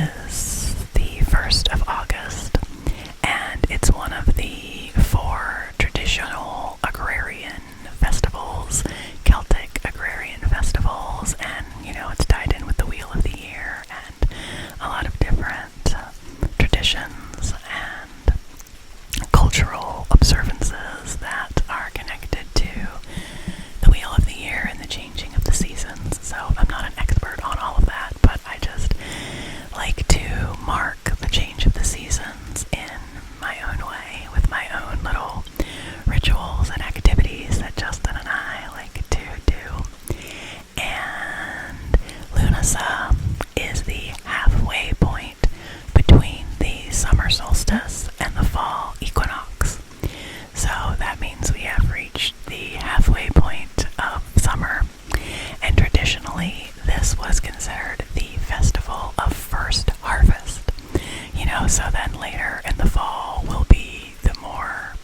is the 1st of August, and it's one of the 4 traditional agrarian festivals, Celtic agrarian festivals, and, it's tied in with the Wheel of the Year and a lot of different traditions and cultural observances that are connected to the Wheel of the Year and the changing of the seasons. So I'm not an expert on all of that, but I just like to mark the change of the seasons in my own way, with my own little rituals and activities that Justin and I like to do. And Lúnasa is the halfway point between the summer solstice and the fall equinox. So that means we have reached the halfway point of summer, and traditionally this was considered the festival of first harvest. So then later in the fall will be the more,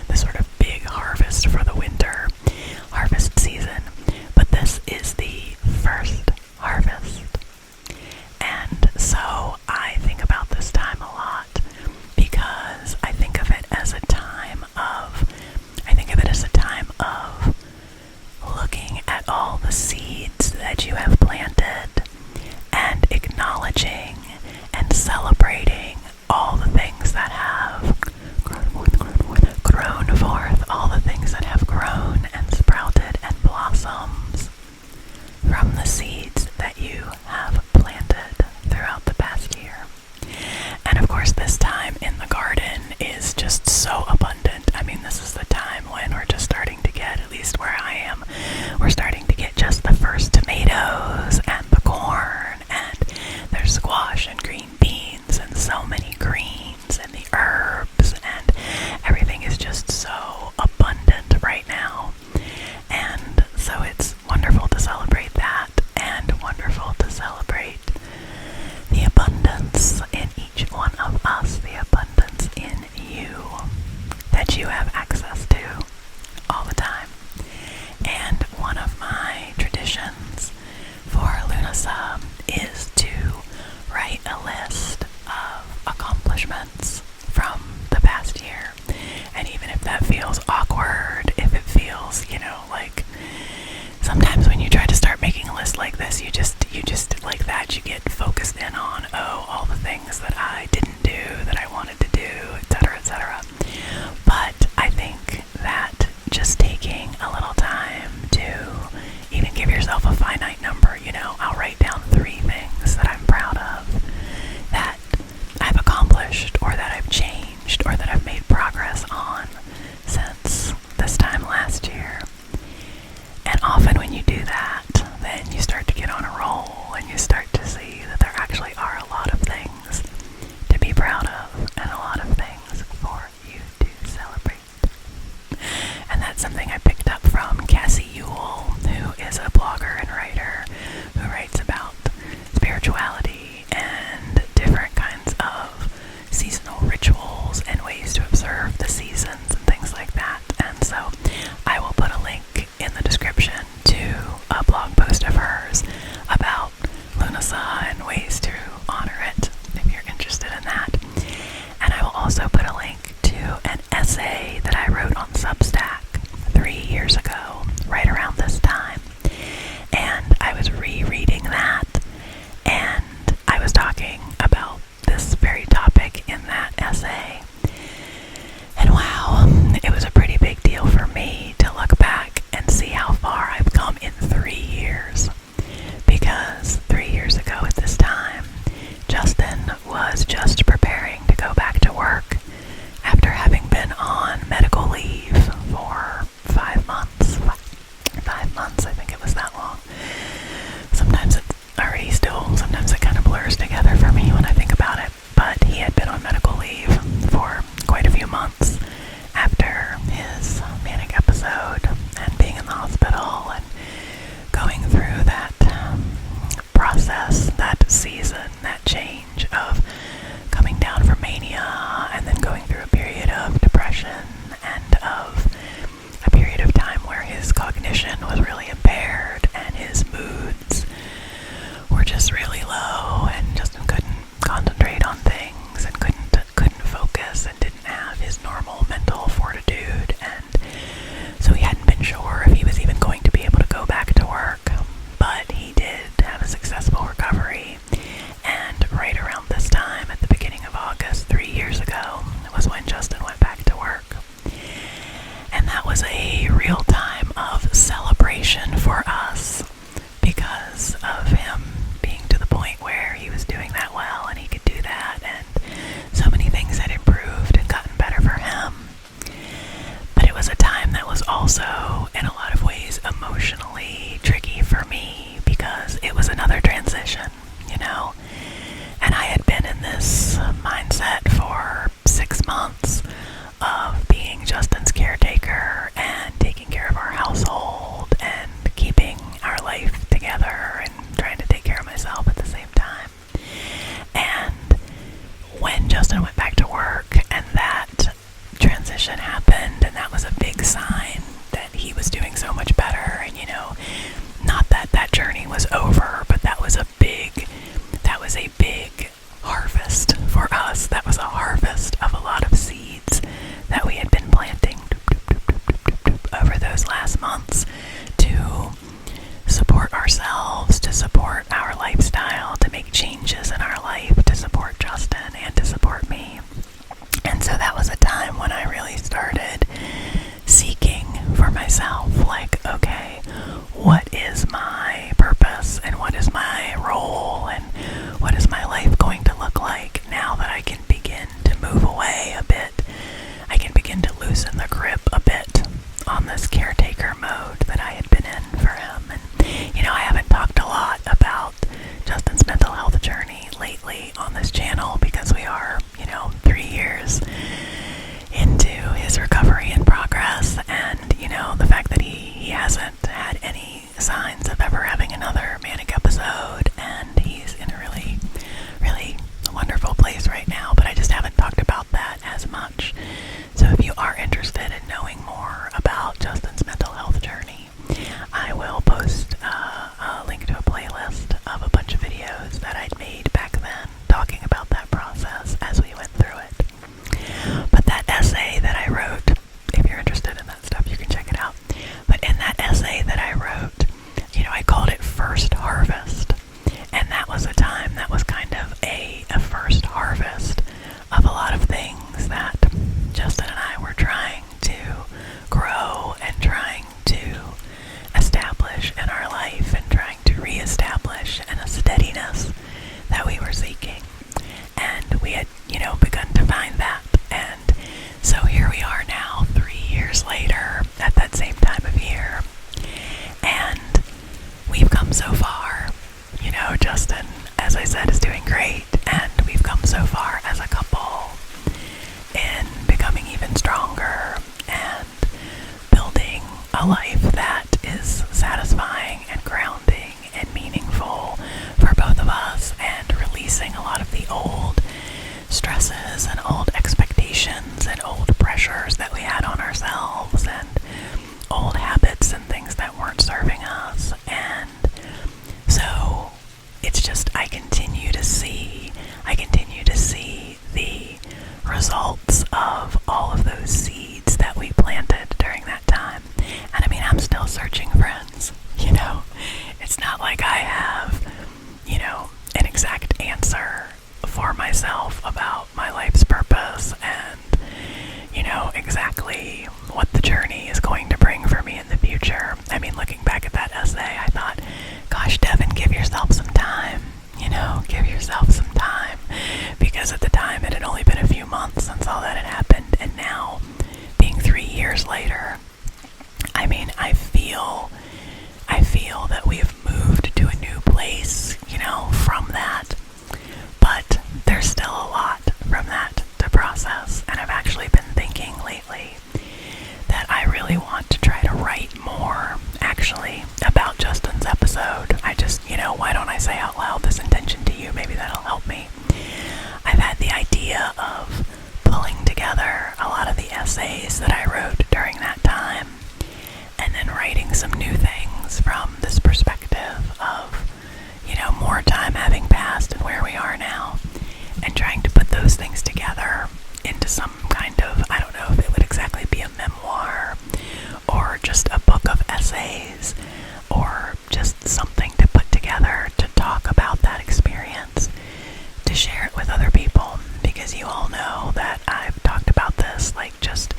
the sort of big harvest for the winter harvest season. But this is the first harvest. And so I think about this time a lot because I think of it as a time of looking at all the seeds that you have planted and acknowledging and celebrating all the things that have grown forth, all the things that have grown and sprouted and blossomed from the seeds that you have planted throughout the past year. And of course, this time in the garden is just so abundant. I mean, this is the time when we're just starting to get, at least where I am, we're starting to get just the first tomatoes and the corn, and there's squash and green beans and so many greens and the herbs, and everything is just so abundant right now. And so it's wonderful to celebrate that, and wonderful to celebrate the abundance in each one of us, the abundance in you that you have access to all the time. And one of my traditions for Lúnasa is to write a list of accomplishments from the past year. And even if that feels on this channel because we are, 3 years into his recovery and progress, and, the fact that he hasn't had any signs of ever having another manic episode, and he's in a really, really wonderful place right now, but I just haven't talked about that as much. So if you are interested in knowing more about Justin's mental health journey, I will post a link to a playlist of a bunch of videos that I'd made back then talking about that process as we went through it. But that essay that I wrote, if you're interested in that stuff, you can check it out. But in that essay that I wrote, I called it First Harvest. And that was a time that was kind of a first harvest of a lot of things that Justin and I were trying to grow and trying to establish in our life and trying to reestablish in a steadiness that we were seeking. And we had, begun to find that. And so here we are now, 3 years later, at that same time of year. And we've come so far. Justin, as I said, is doing great. And we've come so far as a couple in becoming even stronger and building a life that is satisfying and grounding and meaningful for both of us, and releasing a lot of the old stresses and old expectations and old pressures that we had on ourselves, and old habits and things that weren't serving us. And so it's just, I continue to see the results of all of those seeds that we planted during that time. And I mean, I'm still searching, friends. It's not like I have, an exact answer for myself about my life's purpose and, exactly what the journey is going to bring for me in the future. I mean, looking back at that essay, I thought, gosh, Devan, give yourself some time. Give yourself some time. Because at the time, it had only been a few months since all that had happened. And now, being 3 years later, I mean, I feel that we've moved to a new place, from that. But there's still a lot from that to process. And I've actually been thinking lately that I really want to try to write more, actually, about Justin's episode. I just, why don't I say out loud this intention to you? Maybe that'll help me. I've had the idea of pulling together a lot of the essays that I wrote during that time, and then writing some new things from this perspective of, more time having passed and where we are now, and trying to put those things together into some kind of, I don't know if it would exactly be a memoir, or just a book of essays, or just something to put together to talk about that experience, to share it with other people, because you all know that I've talked about this, like just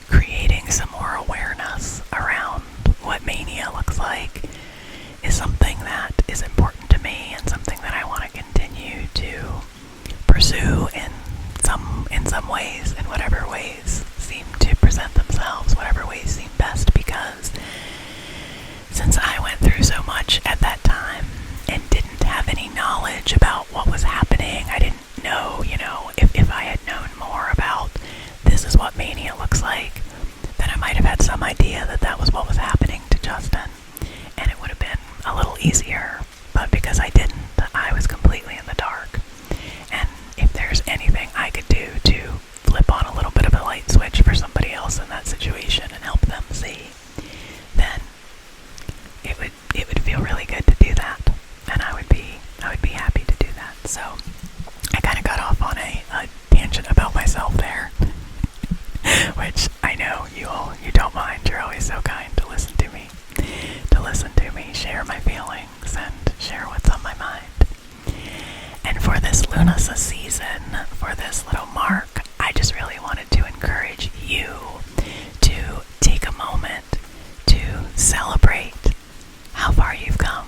creating some more awareness around what mania looks like is something that is important to me, and something that I want to continue to pursue in some ways, in whatever ways seem to present themselves, whatever ways seem best, because since I went through so much at that time and didn't have any knowledge about what was happening, I didn't know, if I had known more about this is what mania looks like, then I might have had some idea that that was what was happening to Justin, and it would have been a little easier. But because I didn't, I was completely in the dark. And if there's anything I could do to flip on a little bit of a light switch for somebody else in that situation and help them see, then it would feel really good to do that. And I would be happy to do that. So I kind of got off on a tangent about myself there, which I know you don't mind. You're always so kind to listen to me, share my feelings, and share what's on my mind. And for this Lúnasa season, for this little mark, I just really wanted to encourage you to take a moment to celebrate how far you've come.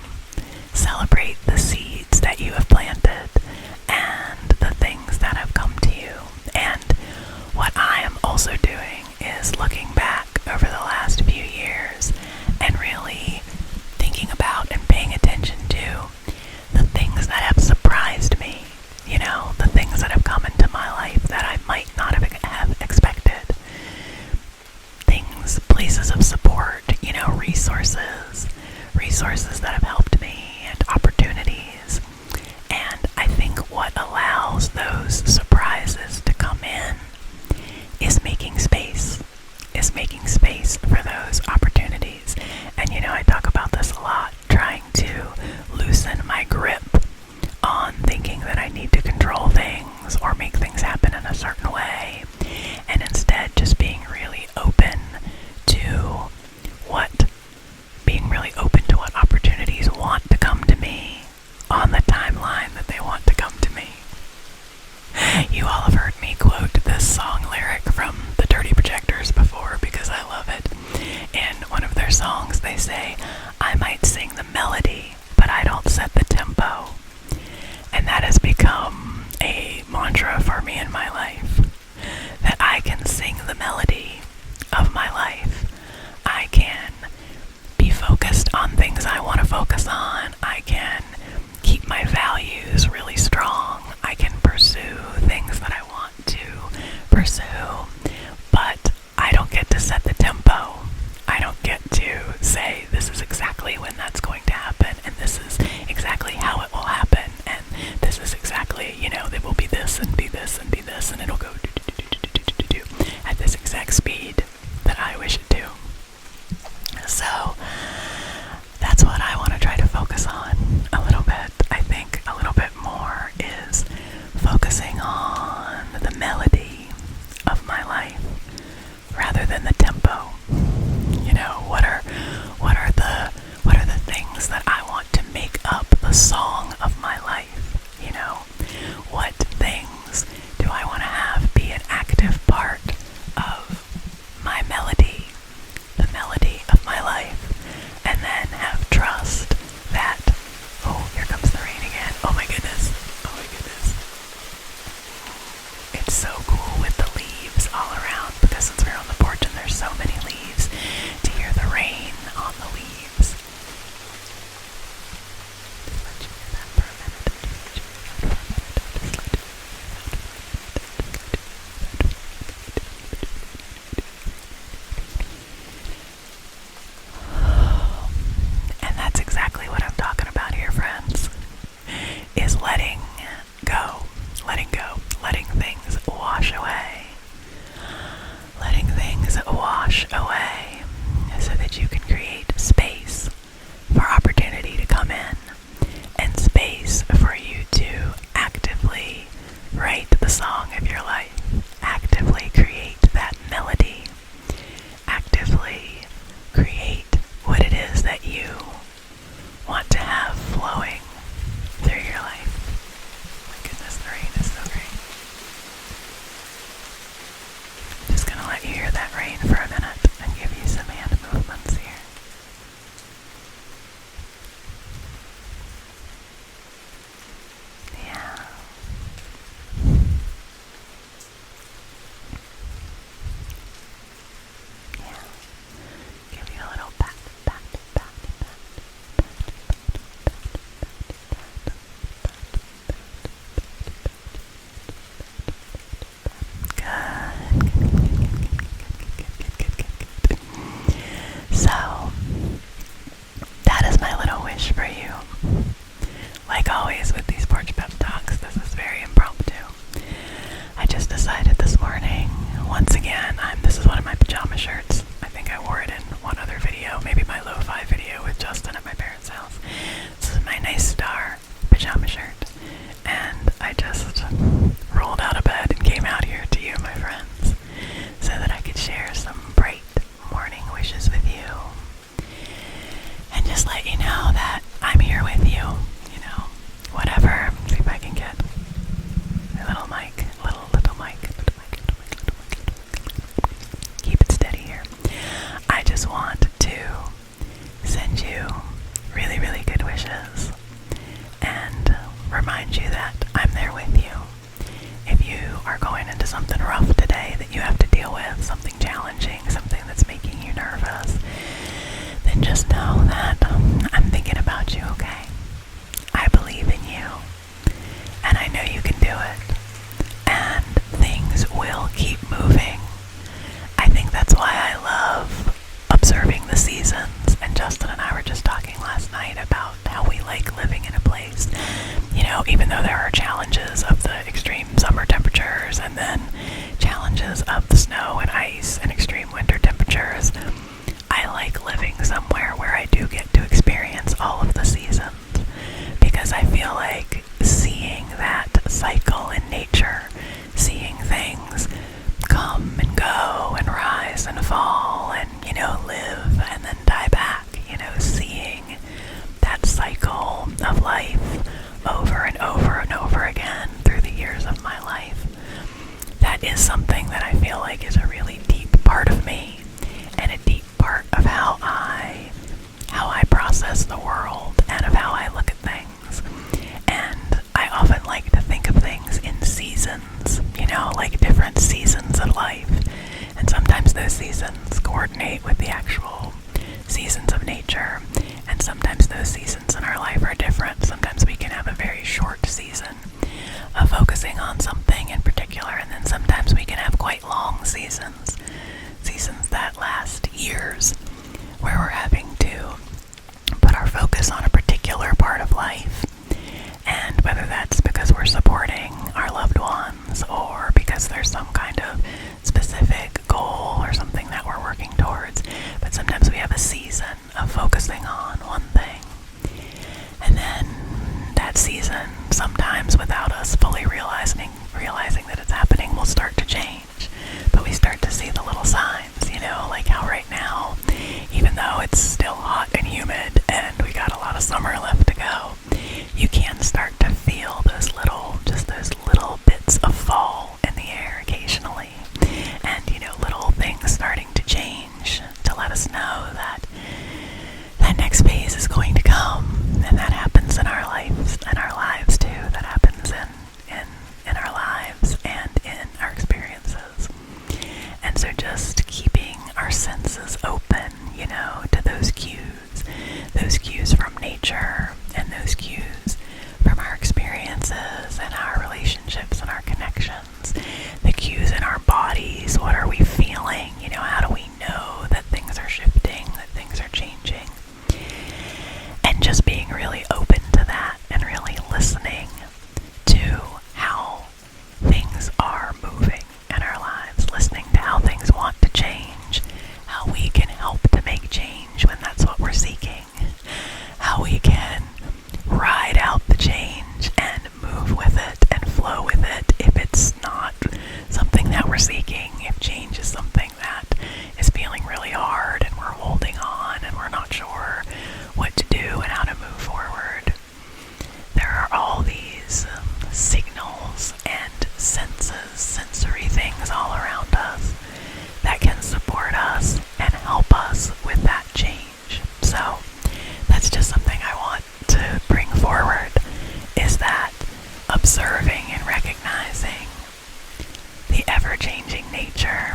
Celebrate the seeds that you have planted and the things that have come to you. And what I am also doing is looking back over the last few years and really thinking about and paying attention to the things that have surprised me, things or make things happen in a certain way, and instead just being really open to what opportunities want to come to me on the timeline that they want to come to me. You all have heard me quote this song lyric from the Dirty Projectors before because I love it. In one of their songs they say, "I might sing the melody, but I don't set the tempo." And that has become a mantra for me in my life, that I can sing the melody of my life. I can be focused on things I want to focus on. I can keep my values really strong. I can pursue things that I want to pursue, but I don't get to set the tempo. I don't get to say this is exactly when that's going to happen, and this is exactly how it will happen, and this is exactly, it will be this and be this and be this, and it'll go do at this exact speed that I wish it to. So that's what I want to try to focus on a little bit. I think a little bit more is focusing on the melody of my life rather than the tempo. What are the things that I want to make up the song of my life? What things do I want to have be an active part of my melody, the melody of my life, and then have trust that, oh, here comes the rain again. Oh my goodness. It's so cool with the leaves all around, because since we're on the porch and there's so many leaves, to hear the rain on the leaves. Just let you hear that for a minute. And that's exactly what I'm talking about here, friends, is letting go, letting things wash away, so that you can create space for opportunity to come in, and space for you to actively write the song of your life, actively create that melody, actively create what it is that you want to have flowing through your life. My goodness, the rain is so great. I'm just gonna let you hear that rain for a minute and give you some hand movements here. Yeah. Give you a little pat. Good. So, that is my little wish for you. Like always with these Porch Pep Talks, this is very impromptu. I just decided this morning, once again, this is one of my pajama shirts. I think I wore it in one other video, maybe my lo-fi video with Justin at my parents' house. This is my nice star pajama shirt, and I just rolled out of bed and came out here to you, my friends, so that I could share some bright morning wishes with you, and just let you know that I'm here with you, whatever. See if I can get a little mic. Keep it steady here. I just something that I feel like is a really deep part of me and a deep part of how I process the world and of how I look at things. And I often like to think of things in seasons, like different seasons of life. And sometimes those seasons coordinate with the actual seasons of nature. And sometimes those seasons in our life are different. Sometimes we can have a very short season of focusing on something in particular, and then sometimes we can have quite long seasons that last years, where we're having to put our focus on a particular part of life. And whether that's because we're supporting our loved ones, or because there's some kind of specific goal or something that we're working towards, but sometimes we have a season of focusing on one thing. And then that season, sometimes without us fully realizing that it's happening, will start to change. But we start to see the little signs, like how right now, even though it's still hot and humid and we got a lot of summer left to go, you can start to feel those little bits of fall in the air occasionally. And, little things starting to change to let us know that that next phase is going to come. And that happens in our lives too. That happens in our lives and in our experiences. And so just keeping our senses open, to those cues from nature, and those cues from our experiences and our relationships and our connections, the cues in our bodies. What are we feeling? How do we know that things are shifting, that things are changing? And just being really open to that and really listening to how things are moving in our lives, listening to how things want to change, how we can help to make change when that's what we're seeking, how we can ride out the change and move with it and flow with it if it's not something that we're seeking, if change is something that is feeling really hard and we're holding on and we're not sure what to do and how to move forward. There are all these signals and sensory things all around us that can support us and help us with that change. So that's just something I want to bring forward, is that observing and recognizing the ever-changing nature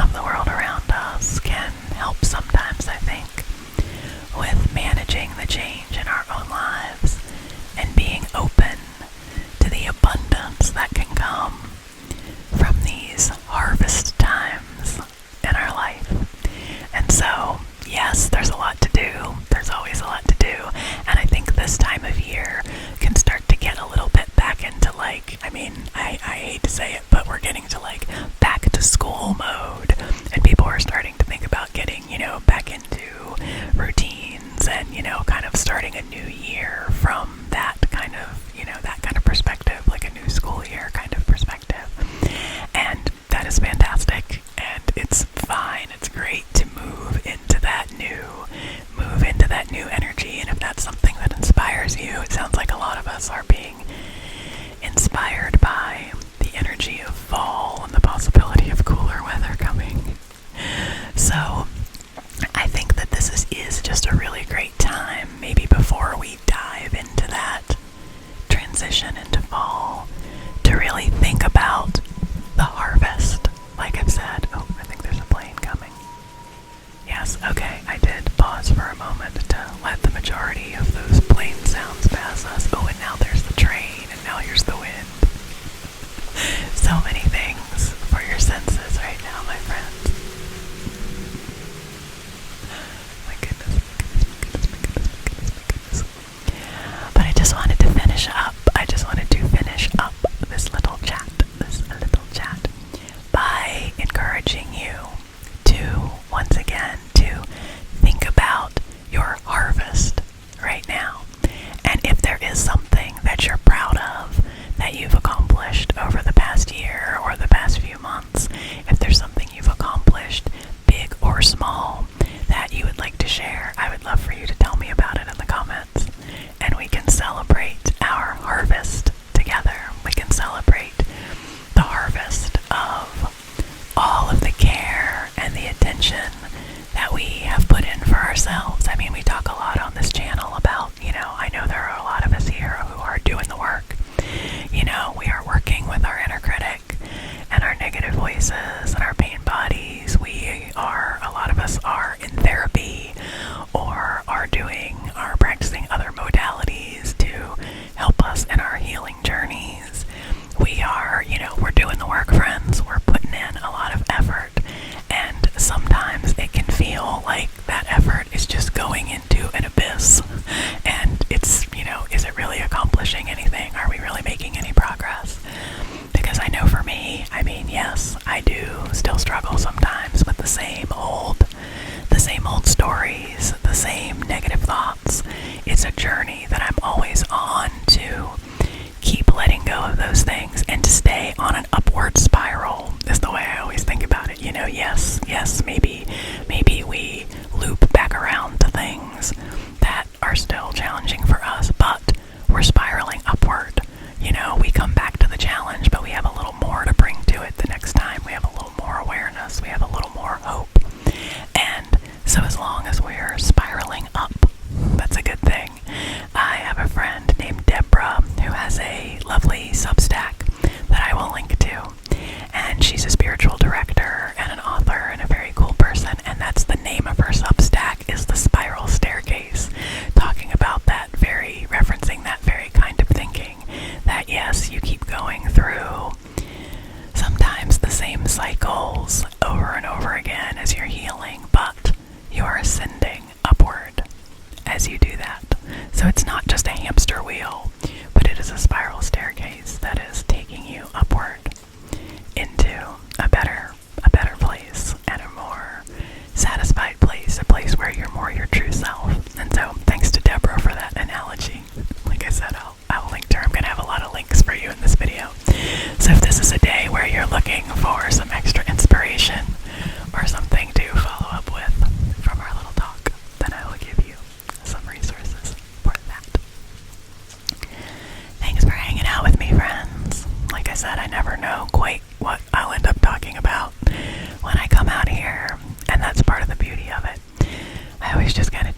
of the world around us can help sometimes, I think, with managing the change in our own lives and being open to the abundance that can come from these harvest times in our life. And so, yes, there's a lot to do. There's always a lot to do. And I think this time of year can start to get a little bit back into I hate to say it, but we're getting to back to school mode. And people are starting to think about getting, back into routines and, kind of starting a new year from that kind of, that kind of perspective, like a new school year kind of perspective. And that is fantastic. And it's fine. It's great to move into that new energy. And if that's something that inspires you, it sounds like a lot of us are being inspired by the energy of fall and the possibility of cooler weather coming. So I think that this is just a really great time, maybe before we dive into that transition into fall, to really think about the harvest. Like I've said, I think there's a plane coming. Yes, okay, I did pause for a moment to let the majority of those plane sounds pass us. Oh, and now there's the train, and now here's the wind. So many things for your senses right now, my friends. My goodness. But I just wanted to finish up this little chat by encouraging you to, once again, to think about your harvest right now. And if there is something that you're proud of that you've accomplished over the past year or the past few months, if there's something you've accomplished, big or small, that you would like to share, I would love for you to tell me about it in the comments. And we can celebrate our harvest together. We can celebrate the harvest of never know quite what I'll end up talking about when I come out here, and that's part of the beauty of it. I always just kind of